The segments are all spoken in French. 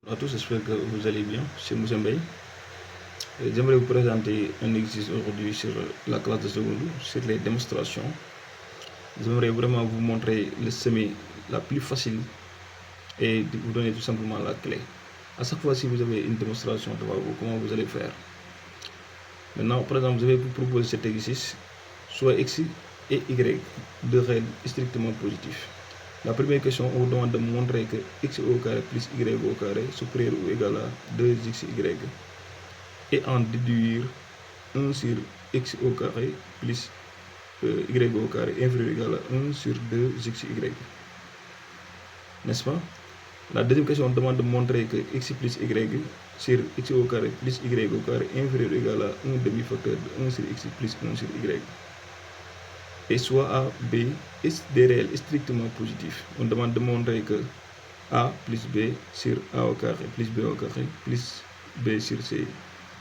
Bonjour à tous, j'espère que vous allez bien. C'est Moussa Mbaye. J'aimerais vous présenter un exercice aujourd'hui sur la classe de seconde, sur les démonstrations. J'aimerais vraiment vous montrer le semé la plus facile et vous donner tout simplement la clé. À chaque fois, si vous avez une démonstration devant vous, comment vous allez faire. Maintenant, par exemple, je vais vous proposer cet exercice, soit x et y, deux réels strictement positifs. La première question, on vous demande de montrer que x au carré plus y au carré supérieur ou égal à 2xy et en déduire 1 sur x au carré plus y au carré inférieur ou égal à 1 sur 2xy. N'est-ce pas? La deuxième question, on demande de montrer que x plus y sur x au carré plus y au carré inférieur ou égal à 1 demi-facteur de 1 sur x plus 1 sur y. Et soit A, B est des réels strictement positifs. On demande de montrer que A plus B sur A au carré plus B au carré plus B sur C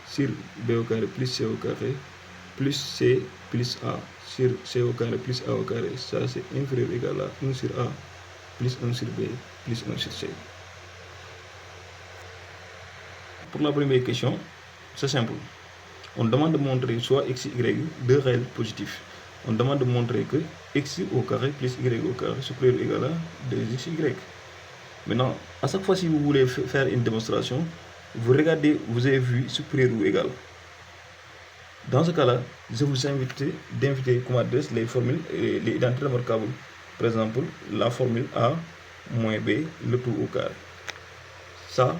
sur B au carré plus C au carré plus C plus A sur C au carré plus A au carré, ça c'est inférieur ou égal à 1 sur A plus 1 sur B plus 1 sur C. Pour la première question, c'est simple. On demande de montrer soit x, y, deux réels positifs. On demande de montrer que x au carré plus y au carré supérieur ou égal à 2xy. Maintenant, à chaque fois si vous voulez faire une démonstration, vous regardez, vous avez vu supérieur ou égal. Dans ce cas-là, je vous invite d'inviter comme adresse les formules et les identités remarquables. Par exemple, la formule A moins B, le tout au carré. Ça,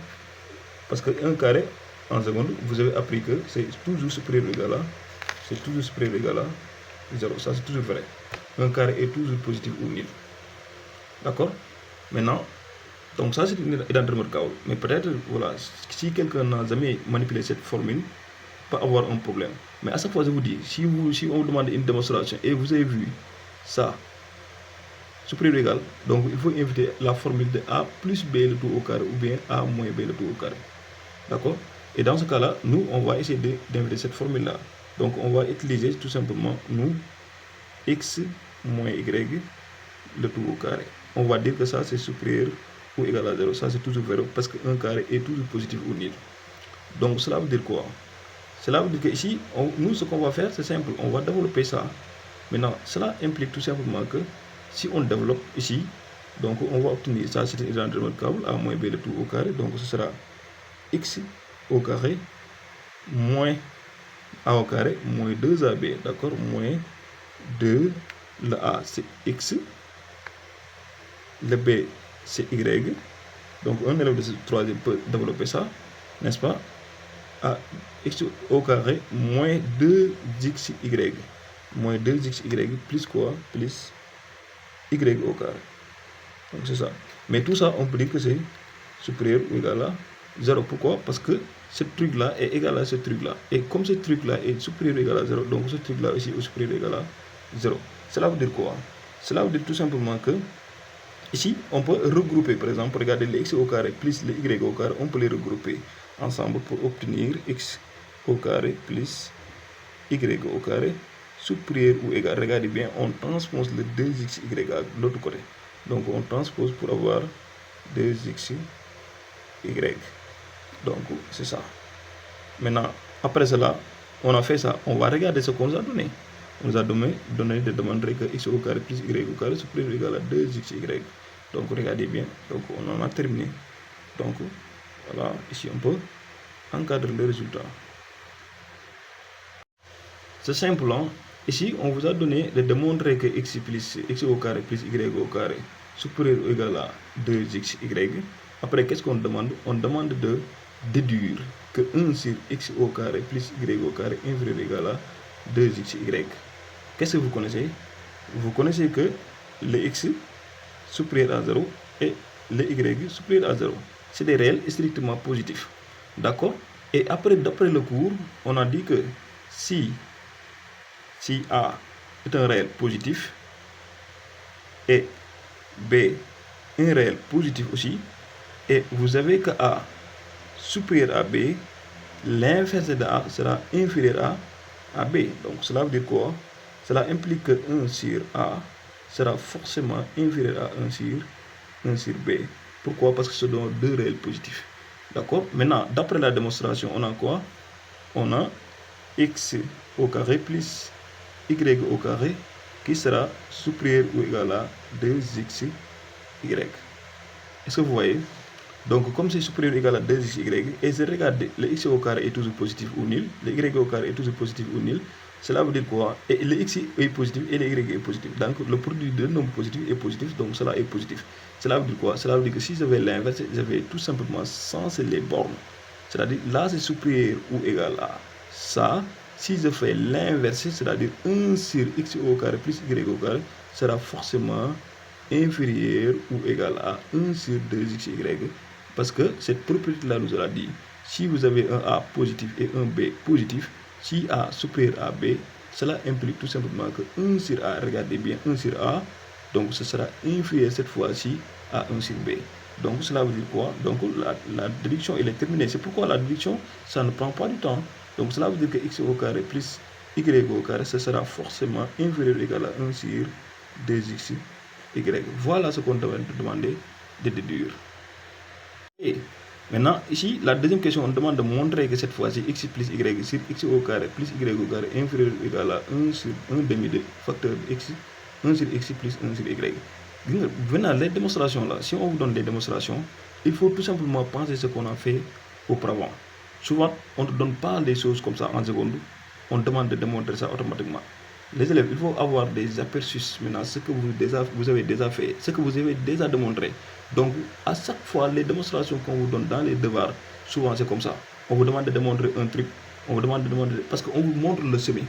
parce que 1 carré, en seconde, vous avez appris que c'est toujours supérieur ou égal à, c'est toujours supérieur ou égal à 0. Ça, c'est toujours vrai. 1 carré est toujours positif ou nul. D'accord? Maintenant, donc ça, c'est une identité remarquable. Mais peut-être, voilà, si quelqu'un n'a jamais manipulé cette formule, pas avoir un problème. Mais à chaque fois, je vous dis, si on vous demande une démonstration et vous avez vu ça, supérieur ou égal, donc il faut inviter la formule de A plus B le tout au carré ou bien A moins B le tout au carré. D'accord? Et dans ce cas-là, nous, on va essayer d'inviter cette formule-là. Donc, on va utiliser tout simplement, nous, x moins y le tout au carré. On va dire que ça, c'est supérieur ou égal à 0. Ça, c'est toujours vrai parce que 1 carré est toujours positif ou nul. Donc, cela veut dire quoi? Cela veut dire que ici, nous, ce qu'on va faire, c'est simple. On va développer ça. Maintenant, cela implique tout simplement que si on développe ici, donc on va obtenir ça, c'est une identité remarquable, A moins B le tout au carré. Donc, ce sera x au carré moins A au carré moins 2AB. D'accord? Moins 2, le A, c'est x. Le B, c'est y. Donc, un élève de ce troisième peut développer ça, n'est-ce pas? À x au carré moins 2xy. Moins 2xy plus quoi? Plus y au carré. Donc c'est ça. Mais tout ça, on peut dire que c'est supérieur ou égal à 0. Pourquoi? Parce que ce truc-là est égal à ce truc-là. Et comme ce truc-là est supérieur ou égal à 0, donc ce truc-là aussi est supérieur ou égal à 0. Cela veut dire quoi? Cela veut dire tout simplement que ici, on peut regrouper, par exemple, regardez les x au carré plus les y au carré, on peut les regrouper ensemble pour obtenir x au carré plus y au carré supérieur ou égal. Regardez bien, on transpose le 2xy à l'autre côté. Donc, on transpose pour avoir 2xy. Donc, c'est ça. Maintenant, après cela, on a fait ça. On va regarder ce qu'on nous a donné. On nous a donné de demander que x au carré plus y au carré supérieur ou égal à 2xy. Donc, regardez bien. Donc, on en a terminé. Donc, voilà, ici, on peut encadrer le résultat. C'est simple, hein? Ici, on vous a donné de démontrer que x au carré plus y au carré supérieur ou égal à 2xy. Après, qu'est-ce qu'on demande? On demande de déduire que 1 sur x au carré plus y au carré inférieur ou égal à 2xy. Qu'est-ce que vous connaissez? Vous connaissez que le x supérieur à 0 et le y supérieur à 0. C'est des réels strictement positifs. D'accord? Et après, d'après le cours, on a dit que si A est un réel positif et B un réel positif aussi, et vous avez que A supérieur à B, l'inverse de A sera inférieur à B. Donc cela veut dire quoi? Cela implique que 1 sur A sera forcément inférieur à 1 sur B. Pourquoi? Parce que ce sont deux réels positifs. D'accord? Maintenant, d'après la démonstration, on a quoi? On a x au carré plus y au carré qui sera supérieur ou égal à 2xy. Est-ce que vous voyez? Donc, comme c'est supérieur ou égal à 2xy, et je regarde, le x au carré est toujours positif ou nul, le y au carré est toujours positif ou nul, cela veut dire quoi? Et le x est positif et le y est positif. Donc, le produit de nombres positifs est positif, donc cela est positif. Cela veut dire quoi? Cela veut dire que si je vais l'inverser, je vais tout simplement sensor les bornes. C'est-à-dire, là, c'est supérieur ou égal à ça. Si je fais l'inverser, c'est-à-dire 1 sur x au carré plus y au carré, sera forcément inférieur ou égal à 1 sur 2xy. Parce que cette propriété-là nous a dit, si vous avez un A positif et un B positif, si A supérieur à B, cela implique tout simplement que 1 sur A, regardez bien, 1 sur A, donc ce sera inférieur cette fois-ci à 1 sur B. Donc cela veut dire quoi? Donc la déduction elle est terminée. C'est pourquoi la déduction, ça ne prend pas du temps. Donc cela veut dire que x au carré plus y au carré, ce sera forcément inférieur ou égal à 1 sur 2xy. Voilà ce qu'on doit demander de déduire. Et maintenant, ici, la deuxième question, on demande de montrer que cette fois-ci, x plus y sur x au carré plus y au carré inférieur ou égal à 1 sur 1 demi de facteur de x, 1 sur x plus 1 sur y. Maintenant, les démonstrations là, si on vous donne des démonstrations, il faut tout simplement penser ce qu'on a fait auparavant. Souvent, on ne donne pas les choses comme ça en seconde, on demande de démontrer ça automatiquement. Les élèves, il faut avoir des aperçus maintenant, ce que vous avez déjà fait, ce que vous avez déjà démontré. Donc, à chaque fois, les démonstrations qu'on vous donne dans les devoirs, souvent c'est comme ça. On vous demande de démontrer un truc, on vous demande de démontrer, parce qu'on vous montre le chemin.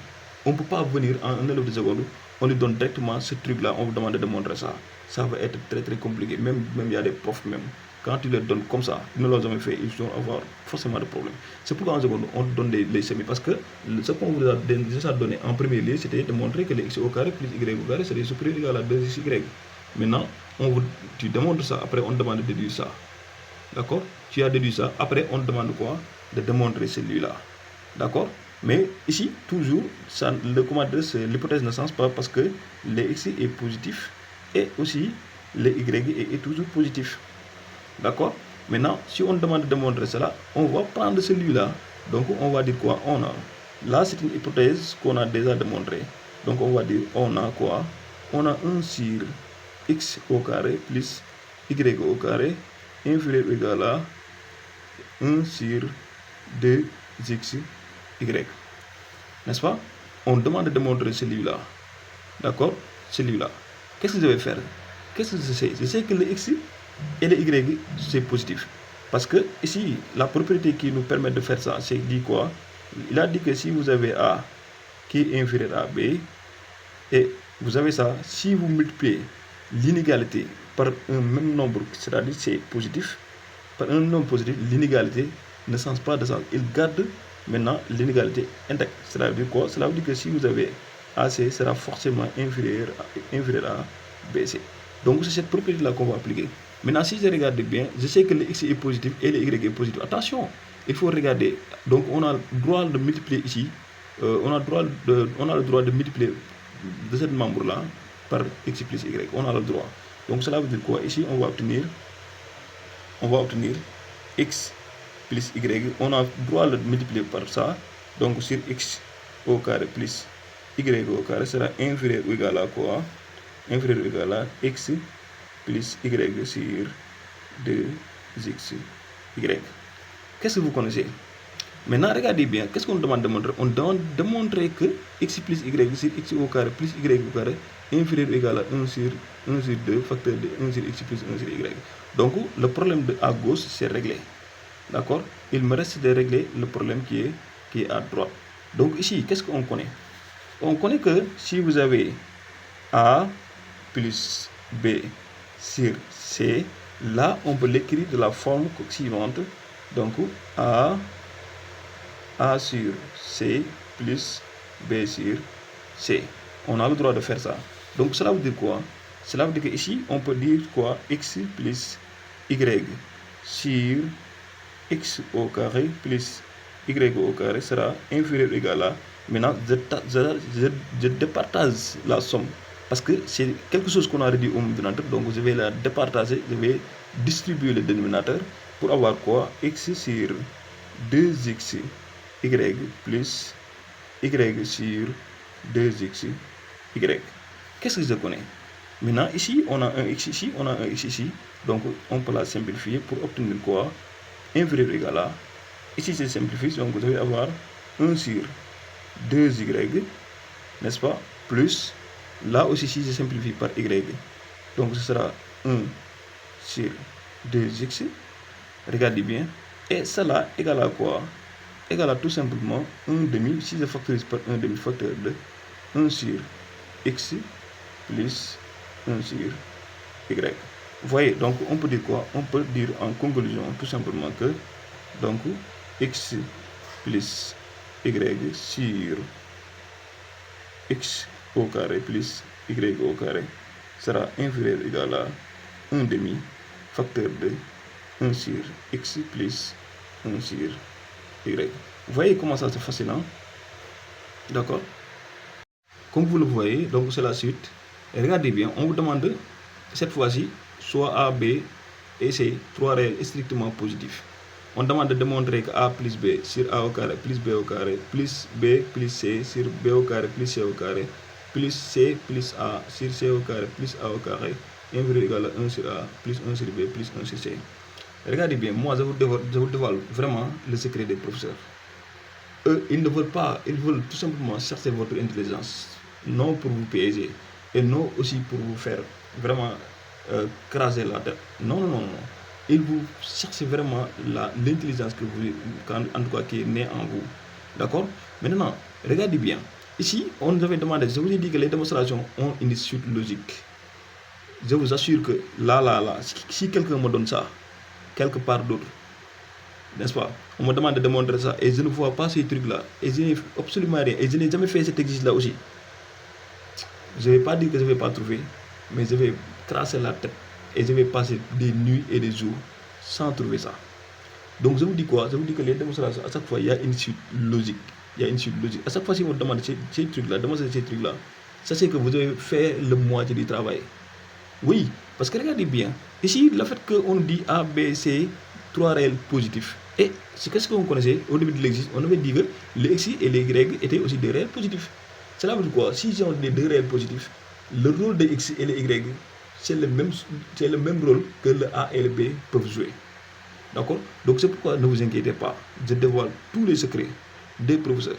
On ne peut pas venir en un élève de seconde, on lui donne directement ce truc-là, on vous demande de démontrer ça. Ça va être très très compliqué. Même il y a des profs même. Quand tu leur donnes comme ça, ils ne l'ont jamais fait, ils vont avoir forcément des problèmes. C'est pourquoi en seconde, on donne les semis. Parce que ce qu'on vous a déjà donné en premier lieu, c'était de montrer que les x au carré plus y au carré serait supérieur ou égal à 2xy. Maintenant, tu démontres ça, après on demande de déduire ça. D'accord? Tu as déduit ça, après on demande quoi? De démontrer celui-là. D'accord? Mais ici, toujours, ça, l'hypothèse ne change pas parce que le x est positif et aussi le y est toujours positif. D'accord? Maintenant, si on demande de démontrer cela, on va prendre celui-là. Donc, on va dire quoi? On a. Là, c'est une hypothèse qu'on a déjà démontrée. Donc, on va dire, on a quoi? On a 1 sur x au carré plus y au carré inférieur ou égal à 1 sur 2xy. N'est-ce pas? On demande de démontrer celui-là. D'accord? Celui-là. Qu'est-ce que je vais faire? Qu'est-ce que je sais? Je sais que le x et le y, c'est positif. Parce que ici, la propriété qui nous permet de faire ça, c'est dit quoi? Il a dit que si vous avez A qui est inférieur à B, et vous avez ça, si vous multipliez l'inégalité par un même nombre, c'est-à-dire c'est positif, par un nombre positif, l'inégalité ne change pas de sens. Il garde maintenant l'inégalité intacte. Cela veut dire quoi? Cela veut dire que si vous avez AC sera forcément inférieur à BC. Donc c'est cette propriété-là qu'on va appliquer. Maintenant, si je regarde bien, je sais que le x est positif et le y est positif. Attention, il faut regarder. Donc on a le droit de multiplier ici. On a le droit de multiplier de ce membre-là par x plus y. On a le droit. Donc cela veut dire quoi? Ici, on va obtenir x plus y. On a le droit de multiplier par ça. Donc sur x au carré plus y au carré sera inférieur ou égal à quoi? Inférieur ou égal à x plus y sur 2xy. Qu'est-ce que vous connaissez? Maintenant, regardez bien, qu'est-ce qu'on demande de montrer? On demande de montrer que x plus y sur x au carré plus y au carré inférieur ou égal à 1 sur 2 facteur de 1 sur x plus 1 sur y. Donc, le problème à gauche, c'est réglé. D'accord? Il me reste de régler le problème qui est à droite. Donc, ici, qu'est-ce qu'on connaît? On connaît que si vous avez A plus B sur C, là, on peut l'écrire de la forme suivante. Donc, A sur C plus B sur C. On a le droit de faire ça. Donc, cela veut dire quoi? Cela veut dire qu'ici, on peut dire quoi? X plus Y sur x au carré plus y au carré sera inférieur ou égal à. Maintenant, je départage la somme. Parce que c'est quelque chose qu'on a réduit au dénominateur. Donc, je vais la départager, je vais distribuer le dénominateur. pour avoir quoi? X sur 2x y plus y sur 2x y. Qu'est-ce que je connais? Maintenant, ici, on a un x ici, on a un x ici. Donc, on peut la simplifier pour obtenir quoi? Inférieur ou égal à. Ici, c'est simplifié, donc vous allez avoir 1 sur 2y, n'est-ce pas? Plus, là aussi, si je simplifie par y, donc ce sera 1 sur 2x. Regardez bien. Et cela égale à quoi? Égale à tout simplement 1 demi, si je factorise par 1 demi, facteur de 1 sur x plus 1 sur y. Vous voyez, donc on peut dire quoi? On peut dire en conclusion tout simplement que donc x plus y sur x au carré plus y au carré sera inférieur ou égal à 1 demi facteur de 1 sur x plus 1 sur y. Vous voyez comment ça c'est facile, hein? D'accord? Comme vous le voyez, donc c'est la suite. Et regardez bien, on vous demande cette fois-ci soit A, B et C, trois réels strictement positifs. On demande de démontrer que A plus B sur A au carré plus B au carré plus B plus C sur B au carré plus C au carré plus C plus A sur C au carré plus A au carré inférieur égal à 1 sur A plus 1 sur B plus 1 sur C. Regardez bien, moi je vous dévoile vraiment le secret des professeurs. Eux, ils ne veulent pas, ils veulent tout simplement chercher votre intelligence, non pour vous piéger, et non aussi pour vous faire vraiment craser la tête. Non, non, non, non. Ils vous cherchent vraiment l'intelligence que vous, en tout cas, qui est née en vous. D'accord? Maintenant, regardez bien. Ici, on nous avait demandé, je vous ai dit que les démonstrations ont une suite logique. Je vous assure que là, si quelqu'un me donne ça, quelque part d'autre, n'est-ce pas? On me demande de démontrer ça et je ne vois pas ces trucs-là. Et je n'ai absolument rien. Et je n'ai jamais fait cet exercice-là aussi. Je ne vais pas dire que je ne vais pas trouver, mais je vais tracer la tête et je vais passer des nuits et des jours sans trouver ça. Donc je vous dis quoi? Je vous dis que les démonstrations, à chaque fois, il y a une suite logique. Il y a une suite logique. À chaque fois, si on demande ces trucs-là, démontrer ces trucs-là, sachez que vous avez fait le moitié du travail. Oui, parce que regardez bien. Ici, le fait qu'on dit A, B, C, trois réels positifs. Et qu'est-ce qu'on connaissait au début de l'exercice? On avait dit que les x et les y étaient aussi des réels positifs. Cela veut dire quoi? Si j'ai des deux réels positifs, le rôle des x et les y, c'est le même rôle que le A et le B peuvent jouer. D'accord? Donc c'est pourquoi ne vous inquiétez pas. Je dévoile tous les secrets des professeurs.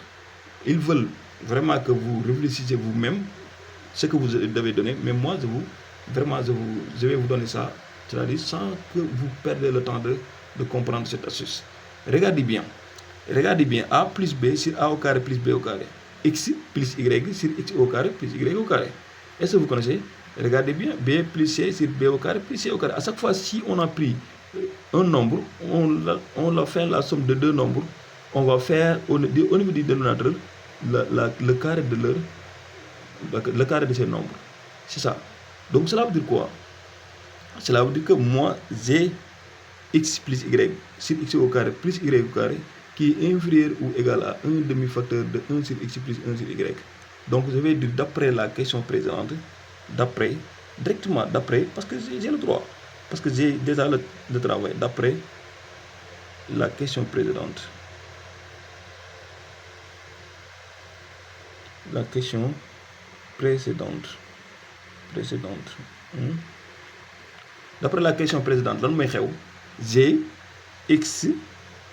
Ils veulent vraiment que vous réfléchissiez vous-même ce que vous devez donner, mais moi je vais vous donner ça, c'est-à-dire sans que vous perdez le temps de comprendre cette astuce. Regardez bien, A plus B sur A au carré plus B au carré, x plus y sur x au carré plus y au carré. Est-ce que vous connaissez? Regardez bien, B plus C sur B au carré plus C au carré. À chaque fois, si on a pris un nombre, on a fait la somme de deux nombres, on va faire au niveau du dénominateur le carré de le carré de ces nombres. C'est ça. Donc cela veut dire quoi? Cela veut dire que moi j'ai x plus y sur x au carré plus y au carré qui est inférieur ou égal à 1 demi-facteur de 1 sur x plus 1 sur y. Donc je vais dire d'après la question présente, directement d'après, parce que j'ai le droit, parce que j'ai déjà le travail, d'après la question précédente. La question précédente. D'après la question précédente, lan mooy xew? G x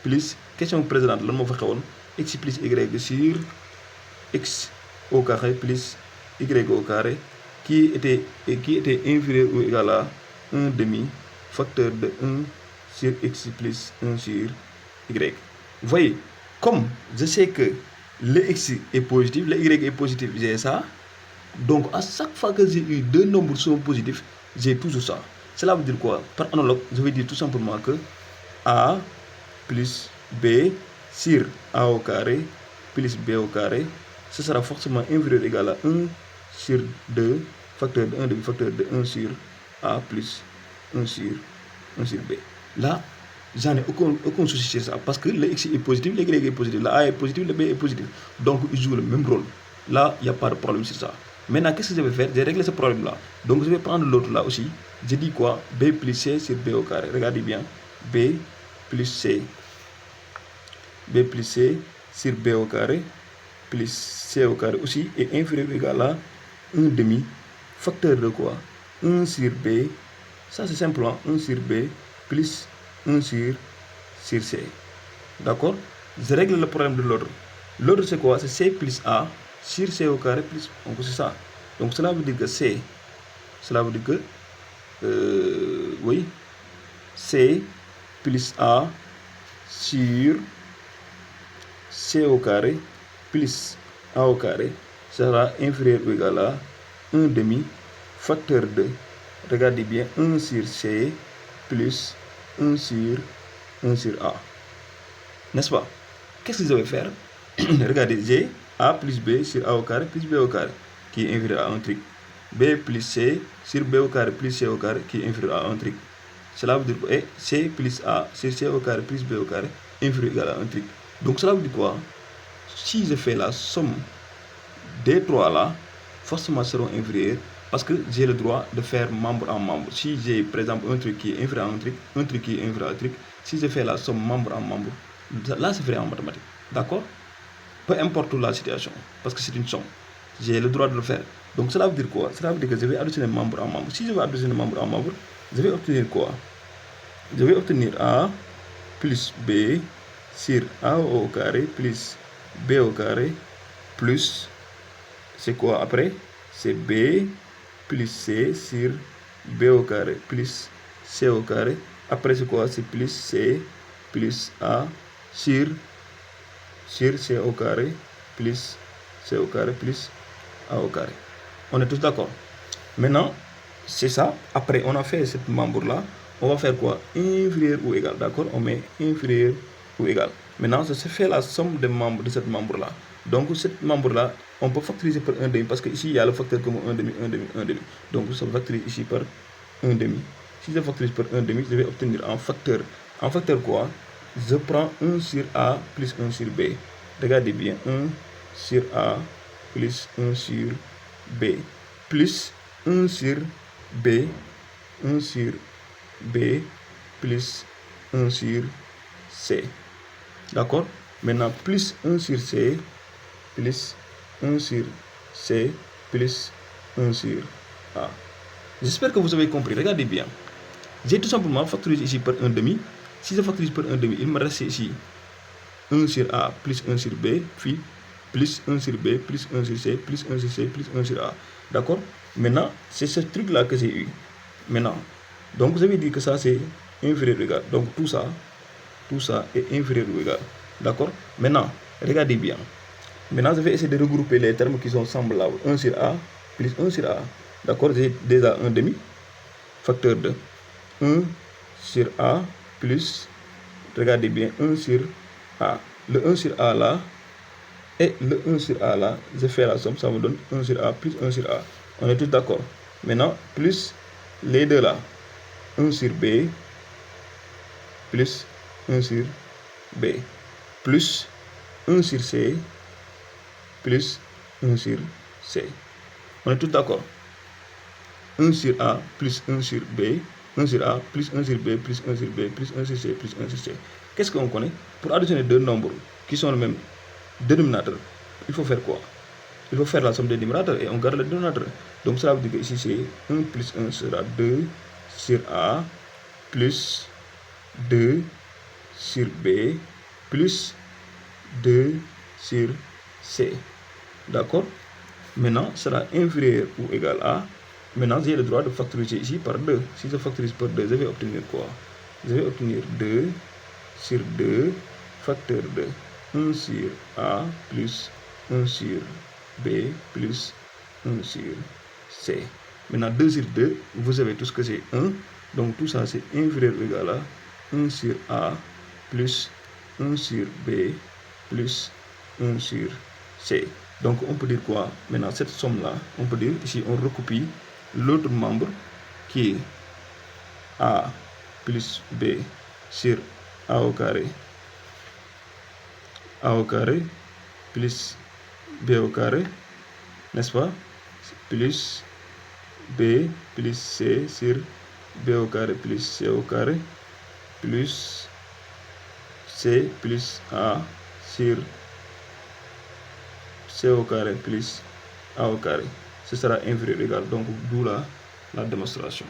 plus question précédente lan moo fa xewoon? X plus y sur x au carré plus y au carré qui était inférieur ou égal à 1 demi facteur de 1 sur x plus 1 sur y. Vous voyez, comme je sais que le x est positif, le y est positif, j'ai ça. Donc à chaque fois que j'ai eu deux nombres sont positifs, j'ai toujours ça. Cela veut dire quoi? Par analogue, je vais dire tout simplement que A plus B sur A au carré plus B au carré, ce sera forcément inférieur ou égal à 1 sur 2 facteur de 1 demi facteur de 1 sur A plus 1 sur B. Là, j'en ai aucun souci sur ça parce que le x est positif, le y est positif, la A est positif, le B est positif. Donc ils jouent le même rôle. Là, il n'y a pas de problème sur ça. Maintenant, qu'est-ce que je vais faire? J'ai réglé ce problème-là. Donc je vais prendre l'autre là aussi. Je dis quoi? B plus C sur B au carré. Regardez bien. B plus C. B plus C sur B au carré plus C au carré aussi est inférieur ou égal à 1 demi facteur de quoi? 1 sur B, ça c'est simplement 1 sur B plus 1 sur C. D'accord? Je règle le problème de l'ordre. L'ordre c'est quoi? C'est C plus A sur C au carré plus, donc c'est ça. Donc cela veut dire que C, cela veut dire que, oui, C plus A sur C au carré plus A au carré sera inférieur ou égal à 1 demi facteur de, regardez bien, 1 sur C plus 1 sur A. N'est-ce pas? Qu'est-ce que je vais faire? Regardez, j'ai A plus B sur A au carré plus B au carré qui est inférieur à un truc. B plus C sur B au carré plus C au carré qui est inférieur à un truc. Cela veut dire que C plus A sur C au carré plus B au carré inférieur ou égal à un truc. Donc cela veut dire quoi? Si je fais la somme des trois là, forcément seront inférieurs parce que j'ai le droit de faire membre en membre. Si j'ai par exemple un truc qui est inférieur à un truc qui est inférieur à un truc, si je fais la somme membre en membre, là c'est vrai en mathématiques. D'accord? Peu importe la situation, parce que c'est une somme. J'ai le droit de le faire. Donc cela veut dire quoi? Cela veut dire que je vais additionner membre en membre. Si je vais additionner membre en membre, je vais obtenir quoi? Je vais obtenir A plus B sur A au carré plus B au carré plus, c'est quoi après? C'est B plus C sur B au carré plus C au carré. Après c'est quoi? C'est plus C plus A sur C au carré plus C au carré plus A au carré. On est tous d'accord? Maintenant, c'est ça. Après, on a fait cette membre-là. On va faire quoi? Inférieur ou égal, d'accord? On met inférieur ou égal. Maintenant, je fais la somme des membres de cette membre-là. Donc, cette membre-là, on peut factoriser par 1 demi parce qu'ici, il y a le facteur comme 1 demi, 1 demi, 1 demi. Donc, je factorise ici par 1 demi. Si je factorise par 1 demi, je vais obtenir en facteur. En facteur quoi? Je prends 1 sur A plus 1 sur B. Regardez bien, 1 sur A plus 1 sur B plus 1 sur B, 1 sur B plus 1 sur C. D'accord? Maintenant, plus 1 sur C, plus 1 sur C, plus 1 sur A. J'espère que vous avez compris. Regardez bien. J'ai tout simplement factorisé ici par 1 demi. Si je factorise par 1 demi, il me reste ici 1 sur A plus 1 sur B, puis plus 1 sur B, plus 1 sur C, plus 1 sur C, plus 1 sur A. D'accord? Maintenant, c'est ce truc-là que j'ai eu. Maintenant, donc vous avez dit que ça c'est inférieur ou égal. Donc tout ça est inférieur ou égal. D'accord? Maintenant, regardez bien. Maintenant, je vais essayer de regrouper les termes qui sont semblables. 1 sur A plus 1 sur A. D'accord? J'ai déjà 1 demi. Facteur de 1 sur A plus, regardez bien, 1 sur A. Le 1 sur A là, et le 1 sur A là, je fais la somme, ça me donne 1 sur A plus 1 sur A. On est tous d'accord. Maintenant, plus les deux là, 1 sur B plus 1 sur B plus 1 sur C plus 1 sur C. On est tous d'accord. 1 sur A plus 1 sur B, 1 sur A plus 1 sur B plus 1 sur B plus 1 sur C plus 1 sur C. Qu'est-ce qu'on connaît? Pour additionner deux nombres qui sont le même dénominateur, il faut faire quoi? Il faut faire la somme des numérateurs et on garde le dénominateur. Donc cela veut dire que ici c'est 1 plus 1 sera 2 sur A plus 2 sur B plus 2 sur C. D'accord? Maintenant, sera inférieur ou égal à. Maintenant, j'ai le droit de factoriser ici par 2. Si je factorise par 2, je vais obtenir quoi? Je vais obtenir 2 sur 2 facteur de 1 sur A plus 1 sur B plus 1 sur C. Maintenant, 2 sur 2, vous savez tout ce que c'est 1. Donc, tout ça, c'est inférieur ou égal à 1 sur A plus 1 sur B plus 1 sur C. Donc, on peut dire quoi? Maintenant, cette somme-là, on peut dire, ici, on recopie l'autre membre qui est A plus B sur A au carré plus B au carré, n'est-ce pas? Plus B plus C sur B au carré plus C au carré plus c plus a sur c au carré plus a au carré, ce sera inférieur ou égal, donc d'où la démonstration.